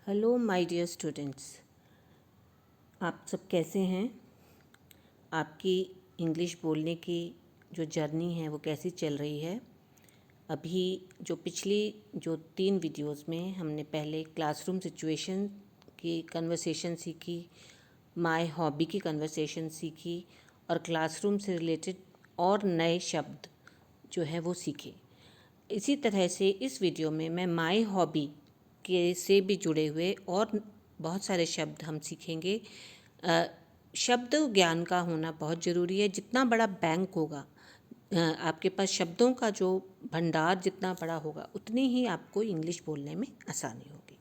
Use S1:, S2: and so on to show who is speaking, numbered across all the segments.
S1: Hello my dear students, आप सब कैसे हैं। आपकी इंग्लिश बोलने की जो जर्नी है वो कैसी चल रही है। अभी जो पिछली 3 वीडियोस में हमने पहले क्लासरूम सिचुएशन की कन्वर्सेशन सीखी, माय हॉबी की कन्वर्सेशन सीखी और क्लासरूम से रिलेटेड और नए शब्द जो है वो सीखे। इसी तरह से इस वीडियो में मैं माय हॉबी के से भी जुड़े हुए और बहुत सारे शब्द हम सीखेंगे। शब्द ज्ञान का होना बहुत ज़रूरी है। जितना बड़ा बैंक होगा, आपके पास शब्दों का जो भंडार जितना बड़ा होगा, उतनी ही आपको इंग्लिश बोलने में आसानी होगी।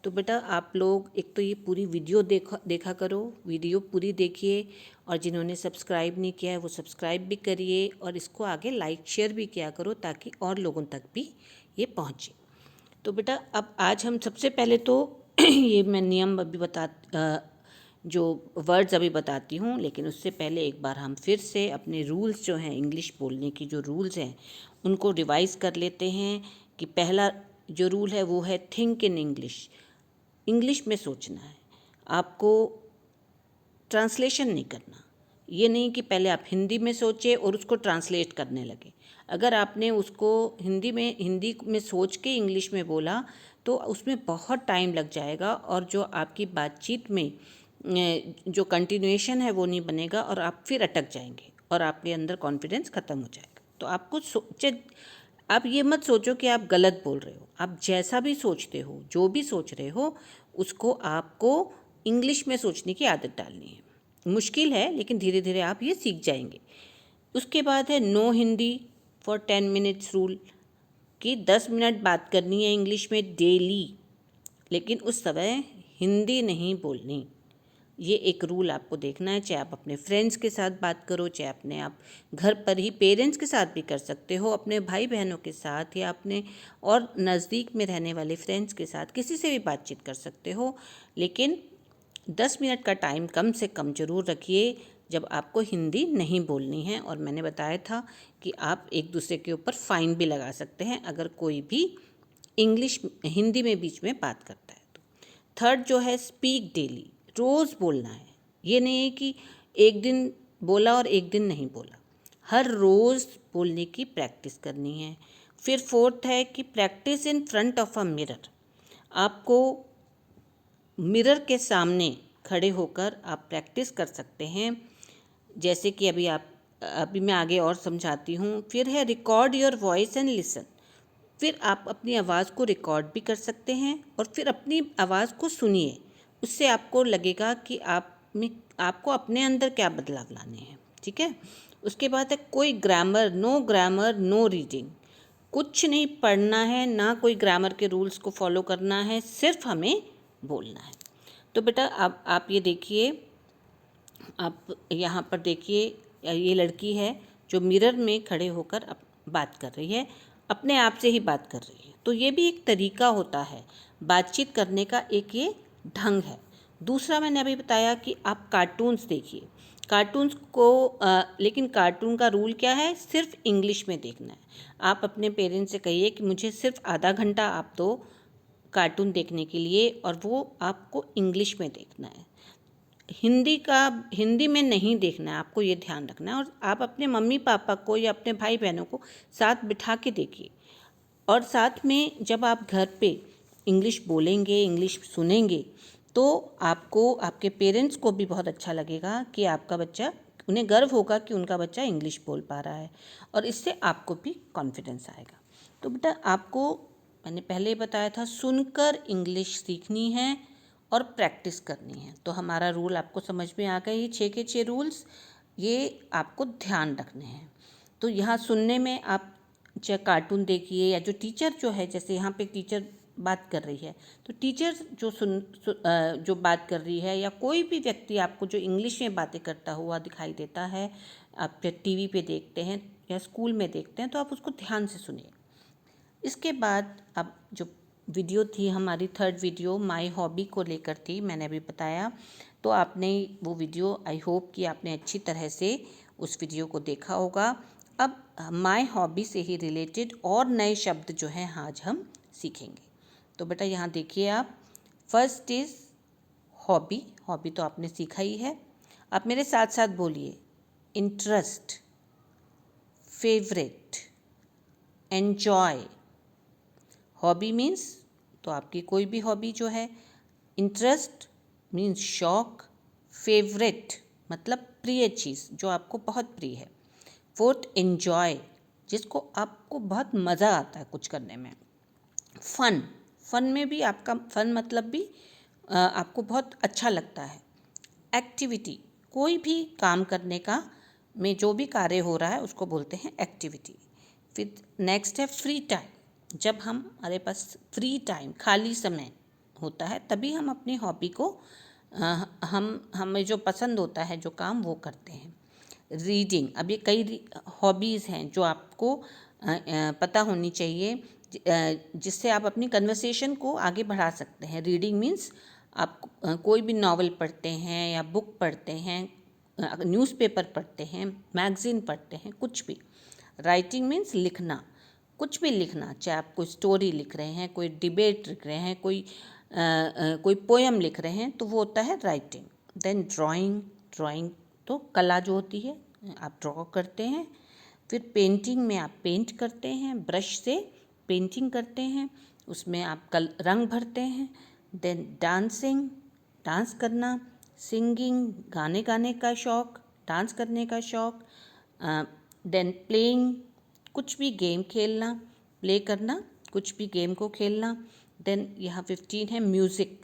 S1: तो बेटा आप लोग एक तो ये पूरी वीडियो देखा करो, वीडियो पूरी देखिए, और जिन्होंने सब्सक्राइब नहीं किया है वो सब्सक्राइब भी करिए और इसको आगे लाइक शेयर भी किया करो ताकि और लोगों तक भी ये पहुँचे। तो बेटा अब आज हम सबसे पहले तो ये मैं नियम अभी जो वर्ड्स अभी बताती हूँ, लेकिन उससे पहले एक बार हम फिर से अपने रूल्स जो हैं, इंग्लिश बोलने की जो रूल्स हैं उनको रिवाइज़ कर लेते हैं। कि पहला जो रूल है वो है थिंक इन इंग्लिश। इंग्लिश में सोचना है, आपको ट्रांसलेशन नहीं करना। ये नहीं कि पहले आप हिंदी में सोचें और उसको ट्रांसलेट करने लगे। अगर आपने उसको हिंदी में सोच के इंग्लिश में बोला तो उसमें बहुत टाइम लग जाएगा और जो आपकी बातचीत में जो कंटिन्यूएशन है वो नहीं बनेगा और आप फिर अटक जाएंगे और आपके अंदर कॉन्फिडेंस ख़त्म हो जाएगा। तो आपको आप ये मत सोचो कि आप गलत बोल रहे हो। आप जैसा भी सोचते हो, जो भी सोच रहे हो, उसको आपको इंग्लिश में सोचने की आदत डालनी है। मुश्किल है लेकिन धीरे धीरे आप ये सीख जाएंगे। उसके बाद है no Hindi for 10 minutes rule, कि 10 मिनट बात करनी है इंग्लिश में डेली, लेकिन उस समय हिंदी नहीं बोलनी। ये एक रूल आपको देखना है। चाहे आप अपने फ्रेंड्स के साथ बात करो, चाहे अपने आप घर पर ही पेरेंट्स के साथ भी कर सकते हो, अपने भाई बहनों के साथ या अपने और नज़दीक में रहने वाले फ्रेंड्स के साथ किसी से भी बातचीत कर सकते हो। लेकिन 10 मिनट का टाइम कम से कम ज़रूर रखिए जब आपको हिंदी नहीं बोलनी है। और मैंने बताया था कि आप एक दूसरे के ऊपर फ़ाइन भी लगा सकते हैं अगर कोई भी हिंदी में बीच में बात करता है तो। थर्ड जो है स्पीक डेली, रोज़ बोलना है। ये नहीं है कि एक दिन बोला और एक दिन नहीं बोला, हर रोज़ बोलने की प्रैक्टिस करनी है। फिर फोर्थ है कि practice in front of a mirror. आपको मिरर के सामने खड़े होकर आप प्रैक्टिस कर सकते हैं। जैसे कि अभी मैं आगे और समझाती हूँ। फिर है record your voice and listen. फिर आप अपनी आवाज़ को रिकॉर्ड भी कर सकते हैं और फिर अपनी आवाज़ को सुनिए। उससे आपको लगेगा कि आपको अपने अंदर क्या बदलाव लाने हैं। ठीक है। उसके बाद है कोई ग्रामर नो रीडिंग। कुछ नहीं पढ़ना है, ना कोई ग्रामर के रूल्स को फॉलो करना है, सिर्फ हमें बोलना है। तो बेटा अब आप ये देखिए, आप यहाँ पर देखिए, ये लड़की है जो मिरर में खड़े होकर बात कर रही है, अपने आप से ही बात कर रही है। तो ये भी एक तरीका होता है बातचीत करने का, एक ये ढंग है। दूसरा मैंने अभी बताया कि आप कार्टून्स देखिए। कार्टून्स को लेकिन कार्टून का रूल क्या है, सिर्फ इंग्लिश में देखना है। आप अपने पेरेंट्स से कहिए कि मुझे सिर्फ आधा घंटा आप दो कार्टून देखने के लिए, और वो आपको इंग्लिश में देखना है। हिंदी में नहीं देखना है, आपको ये ध्यान रखना है। और आप अपने मम्मी पापा को या अपने भाई बहनों को साथ बिठा के देखिए। और साथ में जब आप घर पे इंग्लिश बोलेंगे, इंग्लिश सुनेंगे, तो आपको आपके पेरेंट्स को भी बहुत अच्छा लगेगा कि आपका बच्चा, उन्हें गर्व होगा कि उनका बच्चा इंग्लिश बोल पा रहा है, और इससे आपको भी कॉन्फिडेंस आएगा। तो बेटा आपको मैंने पहले ही बताया था, सुनकर इंग्लिश सीखनी है और प्रैक्टिस करनी है। तो हमारा रूल आपको समझ में आ गए, 6 के 6 रूल्स, ये आपको ध्यान रखने हैं। तो यहाँ सुनने में आप चाहे कार्टून देखिए, या जो टीचर जो है, जैसे यहाँ पे टीचर बात कर रही है, तो टीचर जो बात कर रही है, या कोई भी व्यक्ति आपको जो इंग्लिश में बातें करता हुआ दिखाई देता है, आप टीवी पे देखते हैं या स्कूल में देखते हैं, तो आप उसको ध्यान से सुनिए। इसके बाद अब जो वीडियो थी हमारी, थर्ड वीडियो माय हॉबी को लेकर थी, मैंने अभी बताया। तो आपने वो वीडियो, आई होप कि आपने अच्छी तरह से उस वीडियो को देखा होगा। अब माय हॉबी से ही रिलेटेड और नए शब्द जो हैं आज हम सीखेंगे। तो बेटा यहाँ देखिए, आप फर्स्ट इज हॉबी, हॉबी तो आपने सीखा ही है। आप मेरे साथ साथ बोलिए, interest, favourite, enjoy. Hobby means तो आपकी कोई भी हॉबी जो है, इंटरेस्ट मीन्स शौक, फेवरेट मतलब प्रिय चीज़ जो आपको बहुत प्रिय है। फोर्थ, एन्जॉय, जिसको आपको बहुत मज़ा आता है कुछ करने में। फन, फन में भी आपका फन मतलब भी आपको बहुत अच्छा लगता है। एक्टिविटी, कोई भी काम करने का में जो भी कार्य हो रहा है उसको बोलते हैं एक्टिविटी। फिर नेक्स्ट है फ्री टाइम, जब हमारे पास फ्री टाइम खाली समय होता है तभी हम अपनी हॉबी को हमें जो पसंद होता है जो काम वो करते हैं। रीडिंग, अब ये कई हॉबीज़ हैं जो आपको पता होनी चाहिए, जिससे आप अपनी कन्वर्सेशन को आगे बढ़ा सकते हैं। रीडिंग मीन्स आप कोई भी नावल पढ़ते हैं या बुक पढ़ते हैं, न्यूज़पेपर पढ़ते हैं, मैगज़ीन पढ़ते हैं, कुछ भी। राइटिंग मीन्स लिखना, कुछ भी लिखना, चाहे आप कोई स्टोरी लिख रहे हैं, कोई डिबेट लिख रहे हैं, कोई पोएम लिख रहे हैं, तो वो होता है राइटिंग। देन ड्राइंग, ड्राइंग तो कला जो होती है आप ड्रॉ करते हैं। फिर पेंटिंग में आप पेंट करते हैं, ब्रश से पेंटिंग करते हैं, उसमें आप रंग भरते हैं। देन डांसिंग, डांस करना। सिंगिंग, गाने गाने का शौक़, डांस करने का शौक़। देन प्लेइंग, कुछ भी गेम खेलना, प्ले करना, कुछ भी गेम को खेलना। देन यहाँ 15 है म्यूज़िक,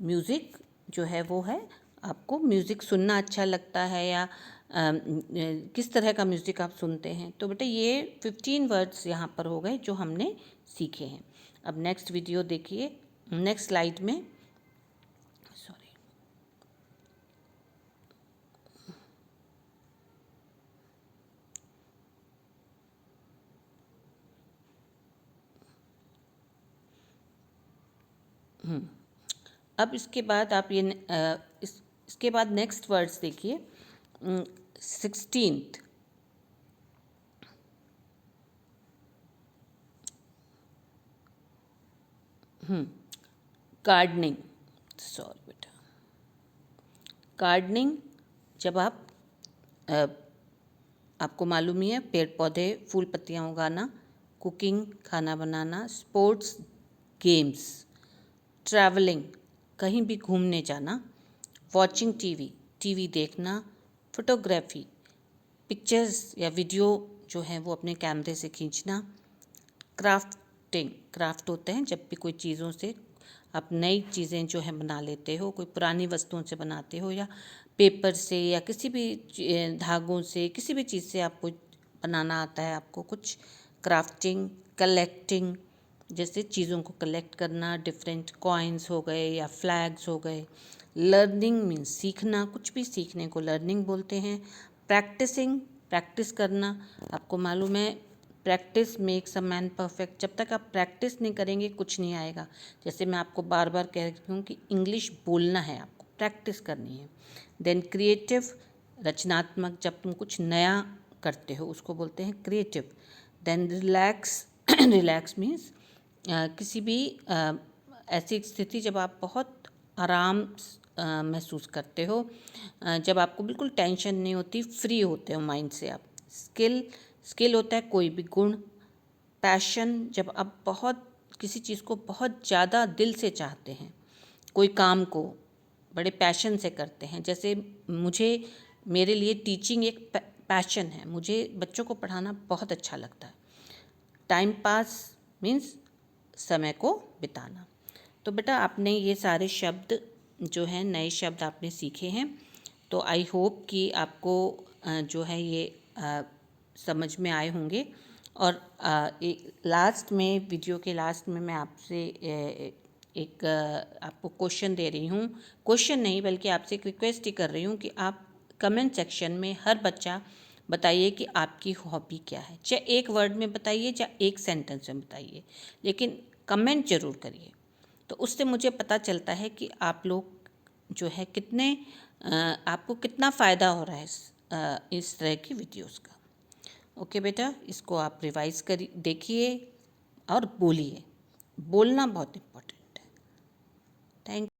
S1: म्यूज़िक जो है वो है आपको म्यूज़िक सुनना अच्छा लगता है या किस तरह का म्यूज़िक आप सुनते हैं। तो बेटा ये 15 वर्ड्स यहाँ पर हो गए जो हमने सीखे हैं। अब नेक्स्ट वीडियो देखिए, नेक्स्ट स्लाइड में, सॉरी, अब इसके बाद आप ये इसके बाद नेक्स्ट वर्ड्स देखिए। 16th, गार्डनिंग, सॉरी बेटा, गार्डनिंग जब आपको मालूम ही है, पेड़ पौधे फूल पत्तियाँ उगाना, कुकिंग खाना बनाना, स्पोर्ट्स गेम्स, ट्रैवलिंग कहीं भी घूमने जाना, वॉचिंग टीवी टीवी देखना, फोटोग्राफी पिक्चर्स या वीडियो जो है वो अपने कैमरे से खींचना, क्राफ्टिंग, क्राफ्ट होते हैं जब भी कोई चीज़ों से आप नई चीज़ें जो है बना लेते हो, कोई पुरानी वस्तुओं से बनाते हो या पेपर से या किसी भी धागों से, किसी भी चीज़ से आपको बनाना आता है आपको कुछ। क्राफ्टिंग, कलेक्टिंग, जैसे चीज़ों को कलेक्ट करना, डिफरेंट कॉइन्स हो गए या फ्लैग्स हो गए। लर्निंग मीन्स सीखना, कुछ भी सीखने को लर्निंग बोलते हैं। प्रैक्टिसिंग, प्रैक्टिस करना, आपको मालूम है practice makes a man perfect, जब तक आप प्रैक्टिस नहीं करेंगे कुछ नहीं आएगा। जैसे मैं आपको बार बार कह रही हूँ कि इंग्लिश बोलना है, आपको प्रैक्टिस करनी है। देन क्रिएटिव, रचनात्मक, जब तुम कुछ नया करते हो उसको बोलते हैं creative. Then relax, relax means किसी भी ऐसी स्थिति जब आप बहुत आराम महसूस करते हो, जब आपको बिल्कुल टेंशन नहीं होती, फ्री होते हो माइंड से आप। स्किल, स्किल होता है कोई भी गुण। पैशन, जब आप बहुत किसी चीज़ को बहुत ज़्यादा दिल से चाहते हैं, कोई काम को बड़े पैशन से करते हैं, जैसे मेरे लिए टीचिंग एक पैशन है, मुझे बच्चों को पढ़ाना बहुत अच्छा लगता है। टाइम पास मीन्स समय को बिताना। तो बेटा आपने ये सारे शब्द जो हैं, नए शब्द आपने सीखे हैं, तो आई होप कि आपको जो है ये समझ में आए होंगे। और लास्ट में, वीडियो के लास्ट में मैं आपसे एक आपको क्वेश्चन दे रही हूँ, क्वेश्चन नहीं बल्कि आपसे एक रिक्वेस्ट ही कर रही हूँ कि आप कमेंट सेक्शन में हर बच्चा बताइए कि आपकी हॉबी क्या है। चाहे एक वर्ड में बताइए, चाहे एक सेंटेंस में बताइए, लेकिन कमेंट ज़रूर करिए। तो उससे मुझे पता चलता है कि आप लोग जो है कितने आपको कितना फ़ायदा हो रहा है इस तरह की वीडियोस का। ओके बेटा, इसको आप रिवाइज़ देखिए और बोलिए, बोलना बहुत इम्पोर्टेंट है। थैंक